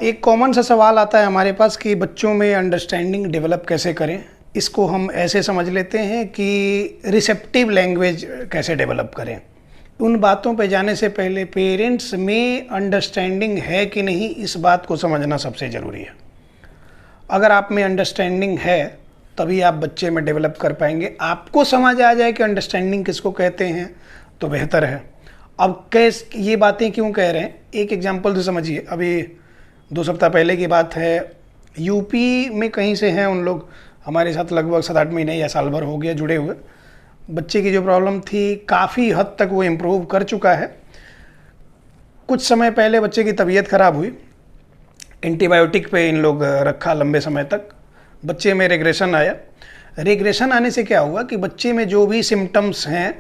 एक कॉमन सा सवाल आता है हमारे पास कि बच्चों में अंडरस्टैंडिंग डेवलप कैसे करें। इसको हम ऐसे समझ लेते हैं कि रिसेप्टिव लैंग्वेज कैसे डेवलप करें। उन बातों पे जाने से पहले पेरेंट्स में अंडरस्टैंडिंग है कि नहीं, इस बात को समझना सबसे ज़रूरी है। अगर आप में अंडरस्टैंडिंग है तभी आप बच्चे में डेवलप कर पाएंगे। आपको समझ आ जाए कि अंडरस्टैंडिंग किसको कहते हैं तो बेहतर है। अब ये बातें क्यों कह रहे हैं, एक एग्जांपल से समझिए। अभी 2 सप्ताह पहले की बात है, यूपी में कहीं से हैं उन लोग, हमारे साथ लगभग 7-8 महीने या साल भर हो गया जुड़े हुए। बच्चे की जो प्रॉब्लम थी काफ़ी हद तक वो इम्प्रूव कर चुका है। कुछ समय पहले बच्चे की तबीयत ख़राब हुई, एंटीबायोटिक पे इन लोग रखा लंबे समय तक। बच्चे में रेग्रेशन आया। रेग्रेशन आने से क्या हुआ कि बच्चे में जो भी सिम्टम्स हैं,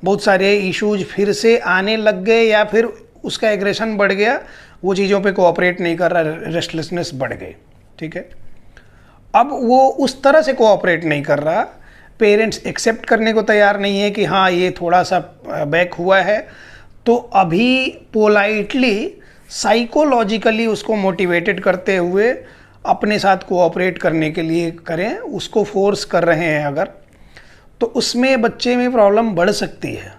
बहुत सारे इश्यूज फिर से आने लग गए या फिर उसका एग्रेशन बढ़ गया, वो चीज़ों पे कोऑपरेट नहीं कर रहा, रेस्टलेसनेस बढ़ गई। ठीक है, अब वो उस तरह से कोऑपरेट नहीं कर रहा, पेरेंट्स एक्सेप्ट करने को तैयार नहीं है कि हाँ ये थोड़ा सा बैक हुआ है, तो अभी पोलाइटली साइकोलॉजिकली उसको मोटिवेटेड करते हुए अपने साथ कोऑपरेट करने के लिए करें, उसको फोर्स कर रहे हैं अगर, तो उसमें बच्चे में प्रॉब्लम बढ़ सकती है।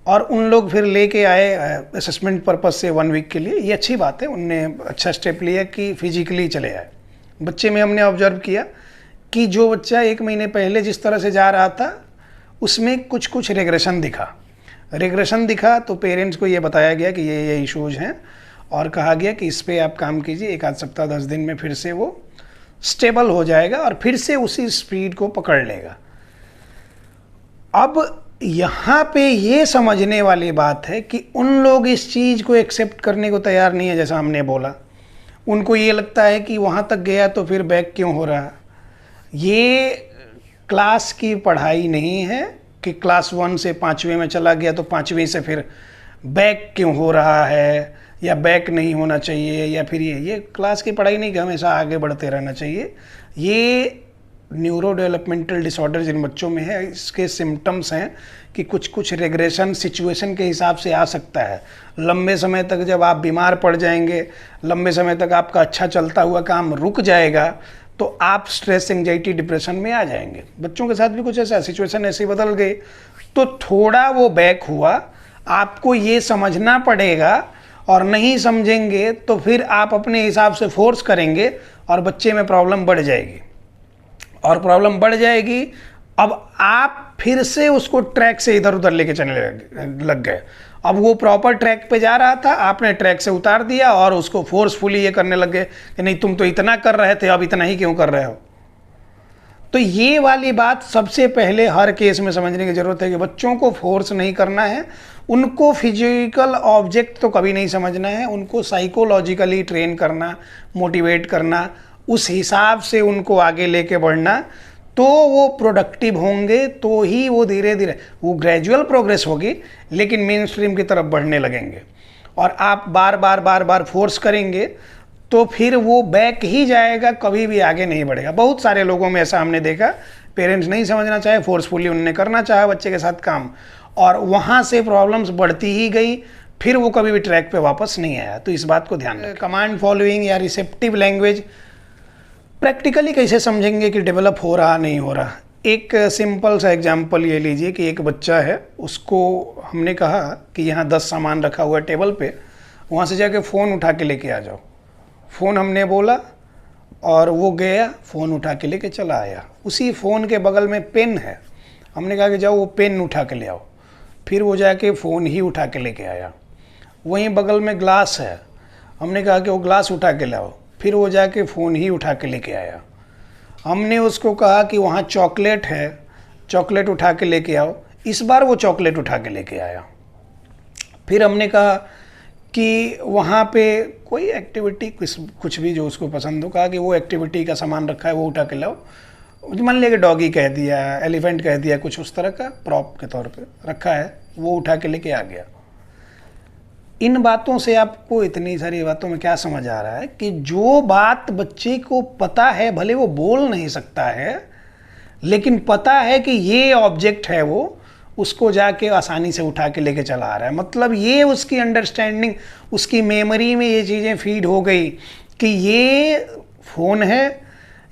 और उन लोग फिर लेके आए असेसमेंट पर्पस से 1 वीक के लिए। ये अच्छी बात है, उनने अच्छा स्टेप लिया कि फिजिकली चले आए। बच्चे में हमने ऑब्जर्व किया कि जो बच्चा 1 महीने पहले जिस तरह से जा रहा था उसमें कुछ रेग्रेशन दिखा तो पेरेंट्स को ये बताया गया कि ये इश्यूज हैं और कहा गया कि इस पे आप काम कीजिए, 1 आध सप्ताह 10 दिन में फिर से वो स्टेबल हो जाएगा और फिर से उसी स्पीड को पकड़ लेगा। अब यहाँ पे ये समझने वाली बात है कि उन लोग इस चीज़ को एक्सेप्ट करने को तैयार नहीं है। जैसा हमने बोला, उनको ये लगता है कि वहाँ तक गया तो फिर बैक क्यों हो रहा है। ये क्लास की पढ़ाई नहीं है कि क्लास 1 से 5वीं में चला गया तो 5वीं से फिर बैक क्यों हो रहा है या बैक नहीं होना चाहिए, या फिर ये क्लास की पढ़ाई नहीं कि हमेशा आगे बढ़ते रहना चाहिए। ये न्यूरो डेवलपमेंटल डिसऑर्डर जिन बच्चों में है, इसके सिम्टम्स हैं कि कुछ रेग्रेशन सिचुएशन के हिसाब से आ सकता है। लंबे समय तक जब आप बीमार पड़ जाएंगे, लंबे समय तक आपका अच्छा चलता हुआ काम रुक जाएगा, तो आप स्ट्रेस, एंजाइटी, डिप्रेशन में आ जाएंगे। बच्चों के साथ भी कुछ ऐसा सिचुएशन ऐसे बदल गई तो थोड़ा वो बैक हुआ। आपको ये समझना पड़ेगा, और नहीं समझेंगे तो फिर आप अपने हिसाब से फोर्स करेंगे और बच्चे में प्रॉब्लम बढ़ जाएगी। और प्रॉब्लम बढ़ जाएगी, अब आप फिर से उसको ट्रैक से इधर उधर लेके चलने लग गए। अब वो प्रॉपर ट्रैक पे जा रहा था, आपने ट्रैक से उतार दिया और उसको फोर्सफुली ये करने लग गए कि नहीं तुम तो इतना कर रहे थे, अब इतना ही क्यों कर रहे हो। तो ये वाली बात सबसे पहले हर केस में समझने की ज़रूरत है कि बच्चों को फोर्स नहीं करना है, उनको फिजिकल ऑब्जेक्ट तो कभी नहीं समझना है, उनको साइकोलॉजिकली ट्रेन करना, मोटिवेट करना, उस हिसाब से उनको आगे लेके बढ़ना, तो वो प्रोडक्टिव होंगे। तो ही वो धीरे धीरे, वो ग्रेजुअल प्रोग्रेस होगी लेकिन मेन स्ट्रीम की तरफ बढ़ने लगेंगे। और आप बार बार फोर्स करेंगे तो फिर वो बैक ही जाएगा, कभी भी आगे नहीं बढ़ेगा। बहुत सारे लोगों में ऐसा हमने देखा, पेरेंट्स नहीं समझना चाहे, फोर्सफुली उन्होंने करना चाहा बच्चे के साथ काम, और वहाँ से प्रॉब्लम्स बढ़ती ही गई, फिर वो कभी भी ट्रैक पे वापस नहीं आया। तो इस बात को ध्यान रखें। कमांड फॉलोइंग या रिसेप्टिव लैंग्वेज प्रैक्टिकली कैसे समझेंगे कि डेवलप हो रहा नहीं हो रहा। एक सिंपल सा एग्जांपल ये लीजिए कि एक बच्चा है, उसको हमने कहा कि यहाँ 10 सामान रखा हुआ है टेबल पे, वहाँ से जाके फ़ोन उठा के लेके आ जाओ। फ़ोन हमने बोला और वो गया, फ़ोन उठा के लेके चला आया। उसी फ़ोन के बगल में पेन है, हमने कहा कि जाओ वो पेन उठा के ले आओ, फिर वो जाके फ़ोन ही उठा के लेके आया। वहीं बगल में ग्लास है, हमने कहा कि वो ग्लास उठा के लाओ, फिर वो जाके फ़ोन ही उठा के लेके आया। हमने उसको कहा कि वहाँ चॉकलेट है, चॉकलेट उठा के लेके आओ, इस बार वो चॉकलेट उठा के लेके आया। फिर हमने कहा कि वहाँ पे कोई एक्टिविटी, कुछ भी जो उसको पसंद हो, कहा कि वो एक्टिविटी का सामान रखा है वो उठा के लाओ। मान लिया कि डॉगी कह दिया, एलिफेंट कह दिया, कुछ उस तरह का प्रॉप के तौर पे रखा है, वो उठा के लेके आ गया। इन बातों से आपको, इतनी सारी बातों में क्या समझ आ रहा है कि जो बात बच्चे को पता है, भले वो बोल नहीं सकता है, लेकिन पता है कि ये ऑब्जेक्ट है, वो उसको जाके आसानी से उठा के लेके चला आ रहा है। मतलब ये उसकी अंडरस्टैंडिंग, उसकी मेमोरी में ये चीज़ें फीड हो गई कि ये फ़ोन है,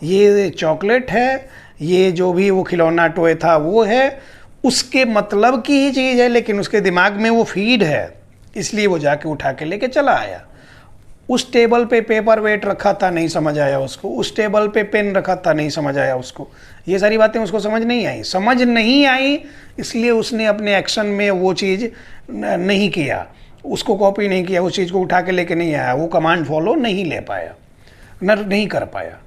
ये चॉकलेट है, ये जो भी वो खिलौना टॉय था वो है, उसके मतलब की ही चीज़ है, लेकिन उसके दिमाग में वो फीड है, इसलिए वो जाके उठा के लेके चला आया। उस टेबल पे पेपर वेट रखा था, नहीं समझ आया उसको। उस टेबल पे पेन रखा था, नहीं समझ आया उसको। ये सारी बातें उसको समझ नहीं आई। समझ नहीं आई इसलिए उसने अपने एक्शन में वो चीज़ नहीं किया, उसको कॉपी नहीं किया, उस चीज़ को उठा के लेके नहीं आया, वो कमांड फॉलो नहीं ले पाया, नहीं कर पाया।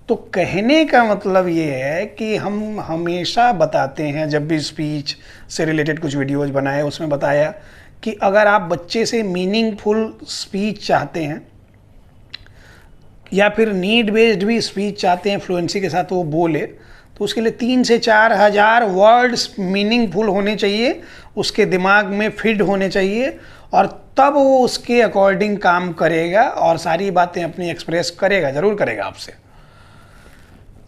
तो कहने का मतलब ये है कि हम हमेशा बताते हैं, जब भी स्पीच से रिलेटेड कुछ वीडियोज़ बनाए उसमें बताया कि अगर आप बच्चे से मीनिंगफुल स्पीच चाहते हैं या फिर नीड बेस्ड भी स्पीच चाहते हैं, फ्लुएंसी के साथ वो बोले, तो उसके लिए 3 से 4 हज़ार वर्ड्स मीनिंगफुल होने चाहिए, उसके दिमाग में फिट होने चाहिए, और तब वो उसके अकॉर्डिंग काम करेगा और सारी बातें अपनी एक्सप्रेस करेगा, ज़रूर करेगा आपसे।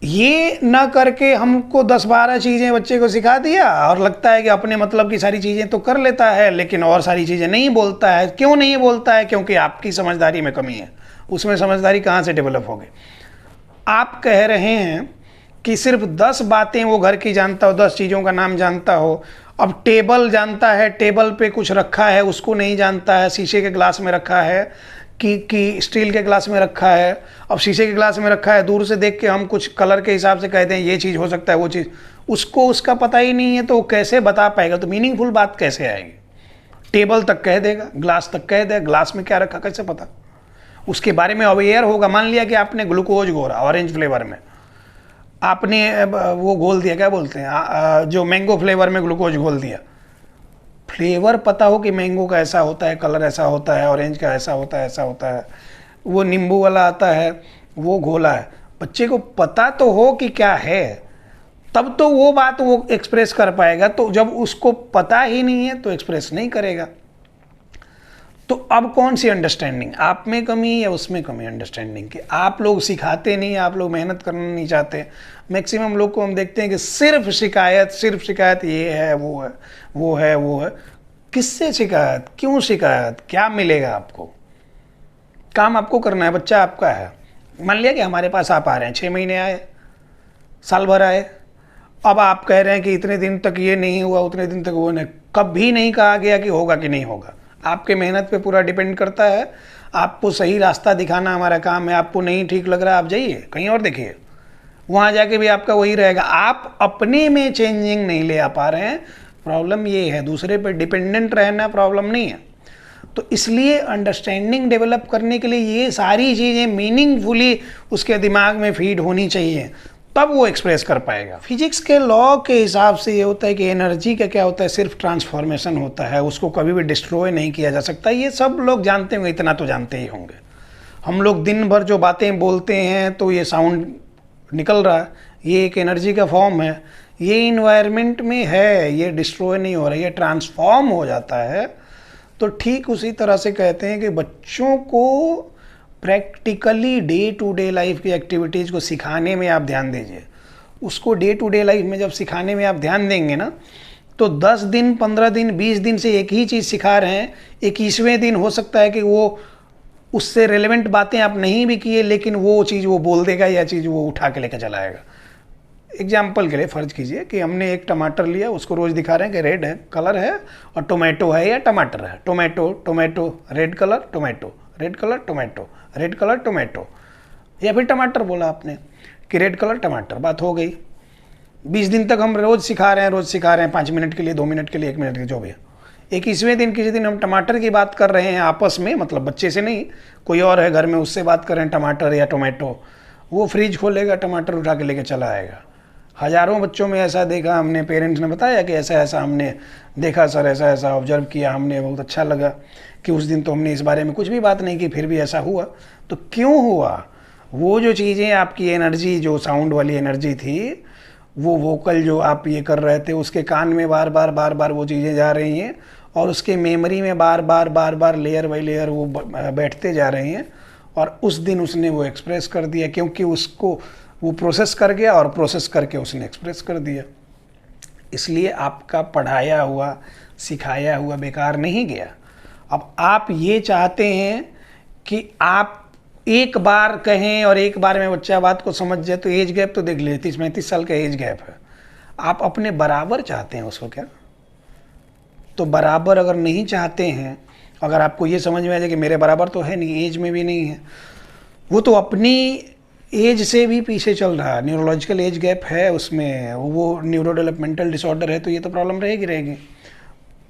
ये ना करके हमको 10-12 चीज़ें बच्चे को सिखा दिया और लगता है कि अपने मतलब की सारी चीज़ें तो कर लेता है, लेकिन और सारी चीज़ें नहीं बोलता है। क्यों नहीं बोलता है? क्योंकि आपकी समझदारी में कमी है। उसमें समझदारी कहाँ से डेवलप होगी? आप कह रहे हैं कि सिर्फ 10 बातें वो घर की जानता हो, 10 चीज़ों का नाम जानता हो। अब टेबल जानता है, टेबल पे कुछ रखा है उसको नहीं जानता है, शीशे के ग्लास में रखा है कि स्टील के ग्लास में रखा है। अब शीशे के ग्लास में रखा है, दूर से देख के हम कुछ कलर के हिसाब से कहते हैं ये चीज़ हो सकता है, वो चीज़, उसको उसका पता ही नहीं है, तो वो कैसे बता पाएगा? तो मीनिंगफुल बात कैसे आएगी? टेबल तक कह देगा, ग्लास तक कह देगा, ग्लास में क्या रखा कैसे पता? उसके बारे में अवेयर होगा। मान लिया कि आपने ग्लूकोज घोरा ऑरेंज फ्लेवर में, आपने वो घोल दिया, क्या बोलते हैं, जो मैंगो फ्लेवर में ग्लूकोज घोल दिया। फ्लेवर पता हो कि मैंगो का ऐसा होता है, कलर ऐसा होता है, ऑरेंज का ऐसा होता है, ऐसा होता है, वो नींबू वाला आता है, वो घोला है। बच्चे को पता तो हो कि क्या है, तब तो वो बात वो एक्सप्रेस कर पाएगा। तो जब उसको पता ही नहीं है तो एक्सप्रेस नहीं करेगा। तो अब कौन सी अंडरस्टैंडिंग, आप में कमी या उसमें कमी अंडरस्टैंडिंग की? आप लोग सिखाते नहीं, आप लोग मेहनत करना नहीं चाहते। मैक्सिमम लोग को हम देखते हैं कि सिर्फ शिकायत, ये है, वो है, वो है, वो है। किससे शिकायत? क्यों शिकायत? क्या मिलेगा आपको? काम आपको करना है, बच्चा आपका है। मान लिया कि हमारे पास आप आ रहे हैं, 6 महीने आए, साल भर आए, अब आप कह रहे हैं कि इतने दिन तक ये नहीं हुआ, उतने दिन तक वो नहीं। कभी नहीं कहा गया कि होगा कि नहीं होगा। आपके मेहनत पे पूरा डिपेंड करता है। आपको सही रास्ता दिखाना हमारा काम है। आपको नहीं ठीक लग रहा, आप जाइए कहीं और देखिए, वहाँ जाके भी आपका वही रहेगा। आप अपने में चेंजिंग नहीं ले आ पा रहे हैं। प्रॉब्लम ये है, दूसरे पे डिपेंडेंट रहना प्रॉब्लम नहीं है। तो इसलिए अंडरस्टैंडिंग डेवलप करने के लिए ये सारी चीज़ें मीनिंगफुली उसके दिमाग में फीड होनी चाहिए, तब वो एक्सप्रेस कर पाएगा। फिजिक्स के लॉ के हिसाब से ये होता है कि एनर्जी का क्या होता है, सिर्फ ट्रांसफॉर्मेशन होता है, उसको कभी भी डिस्ट्रॉय नहीं किया जा सकता। ये सब लोग जानते होंगे, इतना तो जानते ही होंगे। हम लोग दिन भर जो बातें बोलते हैं तो ये साउंड निकल रहा है, ये एक एनर्जी का फॉर्म है, ये इन्वायरमेंट में है, ये डिस्ट्रॉय नहीं हो रहा है, ये ट्रांसफॉर्म हो जाता है। तो ठीक उसी तरह से कहते हैं कि बच्चों को practically day to day life की एक्टिविटीज़ को सिखाने में आप ध्यान दीजिए। उसको डे टू डे लाइफ में जब सिखाने में आप ध्यान देंगे ना, तो 10 दिन, 15 दिन, 20 दिन से एक ही चीज़ सिखा रहे हैं, 21वें दिन हो सकता है कि वो उससे रेलेवेंट बातें आप नहीं भी किए, लेकिन वो चीज़ वो बोल देगा या चीज़ वो उठा के लेकर चला आएगा। एग्जाम्पल के लिए फ़र्ज कीजिए कि हमने एक टमाटर लिया, उसको रोज़ दिखा रहे हैं कि रेड है, कलर है, और टोमेटो है या टमाटर है। Tomato, tomato, red colour, tomato, red colour, tomato, red colour, tomato, या फिर टमाटर बोला आपने कि रेड कलर टमाटर, बात हो गई। 20 दिन तक हम रोज़ सिखा रहे हैं, 5 मिनट के लिए, 2 मिनट के लिए, 1 मिनट के लिए, जो भी है। 21वें दिन किसी दिन हम टमाटर की बात कर रहे हैं आपस में, मतलब बच्चे से नहीं, कोई और है घर में, उससे बात कर रहे हैं टमाटर या टोमेटो, वो फ्रिज खोलेगा, टमाटर उठा के लेके चला आएगा। हज़ारों बच्चों में ऐसा देखा हमने, पेरेंट्स ने बताया कि ऐसा ऐसा हमने देखा सर, ऐसा ऐसा ऑब्जर्व किया हमने, बहुत अच्छा लगा कि उस दिन तो हमने इस बारे में कुछ भी बात नहीं की, फिर भी ऐसा हुआ। तो क्यों हुआ? वो जो चीज़ें आपकी एनर्जी, जो साउंड वाली एनर्जी थी, वो वोकल जो आप ये कर रहे थे, उसके कान में बार बार वो चीज़ें जा रही हैं, और उसके मेमोरी में बार बार लेयर बाई लेयर वो बैठते जा रहे हैं, और उस दिन उसने वो एक्सप्रेस कर दिया, क्योंकि उसको वो प्रोसेस कर गया, और प्रोसेस करके उसने एक्सप्रेस कर दिया। इसलिए आपका पढ़ाया हुआ, सिखाया हुआ बेकार नहीं गया। अब आप ये चाहते हैं कि आप एक बार कहें और एक बार में बच्चा बात को समझ जाए तो एज गैप तो देख ले, 30-35 साल का एज गैप है। आप अपने बराबर चाहते हैं उसको क्या? तो बराबर अगर नहीं चाहते हैं, अगर आपको ये समझ में आ जाए कि मेरे बराबर तो है नहीं, एज में भी नहीं है, वो तो अपनी एज से भी पीछे चल रहा है, न्यूरोलॉजिकल एज गैप है उसमें, वो न्यूरो डेवलपमेंटल डिसऑर्डर है, तो ये तो प्रॉब्लम रहेगी।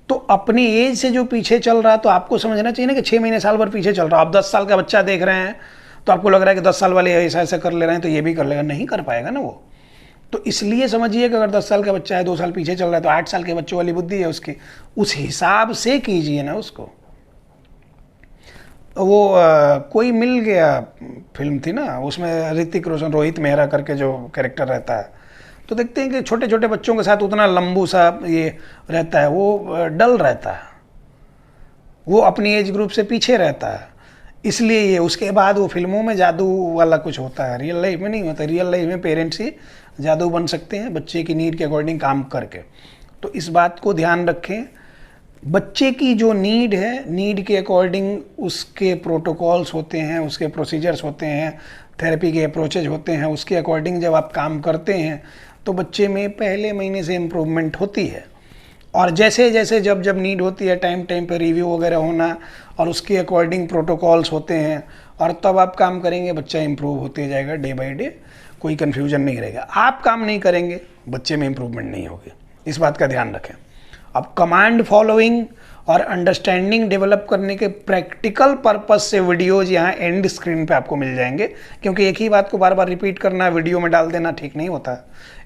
तो अपनी एज से जो पीछे चल रहा, तो आपको समझना चाहिए ना कि 6 महीने साल भर पीछे चल रहा। आप 10 साल का बच्चा देख रहे हैं तो आपको लग रहा है कि 10 साल वाले ऐसा ऐसा कर ले रहे हैं तो ये भी कर लेगा, नहीं कर पाएगा ना वो। तो इसलिए समझिए कि अगर 10 साल का बच्चा है, 2 साल पीछे चल रहा है, तो 8 साल के बच्चों वाली बुद्धि है उसकी, उस हिसाब से कीजिए ना उसको। वो कोई मिल गया फिल्म थी ना, उसमें ऋतिक रोशन, रोहित मेहरा करके जो कैरेक्टर रहता है, तो देखते हैं कि छोटे छोटे बच्चों के साथ उतना लंबू सा ये रहता है, वो डल रहता है, वो अपनी एज ग्रुप से पीछे रहता है, इसलिए ये। उसके बाद वो फिल्मों में जादू वाला कुछ होता है, रियल लाइफ में नहीं होता। रियल लाइफ में पेरेंट्स ही जादू बन सकते हैं बच्चे की नीड के अकॉर्डिंग काम करके। तो इस बात को ध्यान रखें, बच्चे की जो नीड है, नीड के अकॉर्डिंग उसके प्रोटोकॉल्स होते हैं, उसके प्रोसीजर्स होते हैं, थेरेपी के अप्रोचेज होते हैं, उसके अकॉर्डिंग जब आप काम करते हैं तो बच्चे में पहले महीने से इम्प्रूवमेंट होती है। और जैसे जैसे जब जब नीड होती है, टाइम टाइम पे रिव्यू वगैरह होना और उसके अकॉर्डिंग प्रोटोकॉल्स होते हैं, और तब आप काम करेंगे, बच्चा इंप्रूव होते जाएगा डे बाय डे, कोई कन्फ्यूजन नहीं रहेगा। आप काम नहीं करेंगे, बच्चे में इंप्रूवमेंट नहीं होगी, इस बात का ध्यान रखें। अब कमांड फॉलोइंग और अंडरस्टैंडिंग डेवलप करने के प्रैक्टिकल पर्पस से वीडियोज यहाँ एंड स्क्रीन पे आपको मिल जाएंगे, क्योंकि एक ही बात को बार बार रिपीट करना, वीडियो में डाल देना ठीक नहीं होता।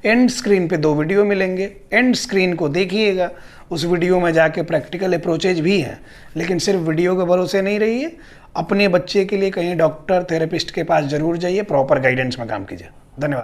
एंड स्क्रीन पे 2 वीडियो मिलेंगे, एंड स्क्रीन को देखिएगा, उस वीडियो में जाके प्रैक्टिकल अप्रोचेज भी हैं, लेकिन सिर्फ वीडियो के भरोसे नहीं रहिए। अपने बच्चे के लिए कहीं डॉक्टर, थेरेपिस्ट के पास जरूर जाइए, प्रॉपर गाइडेंस में काम कीजिए। धन्यवाद।